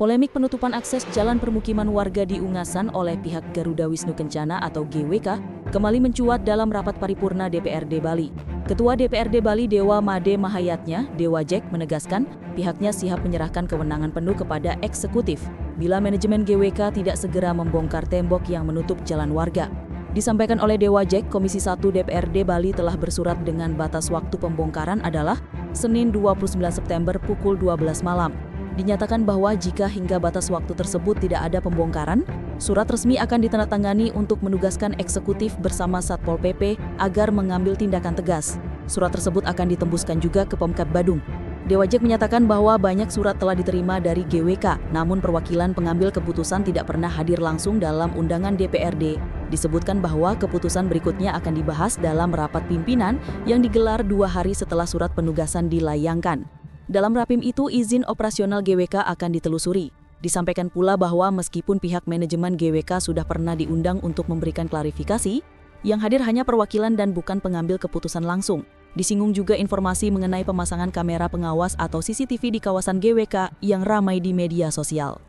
Polemik penutupan akses jalan permukiman warga di Ungasan oleh pihak Garuda Wisnu Kencana atau GWK kembali mencuat dalam rapat paripurna DPRD Bali. Ketua DPRD Bali Dewa Made Mahayatnya, Dewa Jack, menegaskan pihaknya siap menyerahkan kewenangan penuh kepada eksekutif bila manajemen GWK tidak segera membongkar tembok yang menutup jalan warga. Disampaikan oleh Dewa Jack, Komisi 1 DPRD Bali telah bersurat dengan batas waktu pembongkaran adalah Senin 29 September pukul 12 malam. Dinyatakan bahwa jika hingga batas waktu tersebut tidak ada pembongkaran, surat resmi akan ditandatangani untuk menugaskan eksekutif bersama Satpol PP agar mengambil tindakan tegas. Surat tersebut akan ditembuskan juga ke Pemkab Badung. Dewa Jack menyatakan bahwa banyak surat telah diterima dari GWK, namun perwakilan pengambil keputusan tidak pernah hadir langsung dalam undangan DPRD. Disebutkan bahwa keputusan berikutnya akan dibahas dalam rapat pimpinan yang digelar 2 hari setelah surat penugasan dilayangkan. Dalam rapim itu, izin operasional GWK akan ditelusuri. Disampaikan pula bahwa meskipun pihak manajemen GWK sudah pernah diundang untuk memberikan klarifikasi, yang hadir hanya perwakilan dan bukan pengambil keputusan langsung. Disinggung juga informasi mengenai pemasangan kamera pengawas atau CCTV di kawasan GWK yang ramai di media sosial.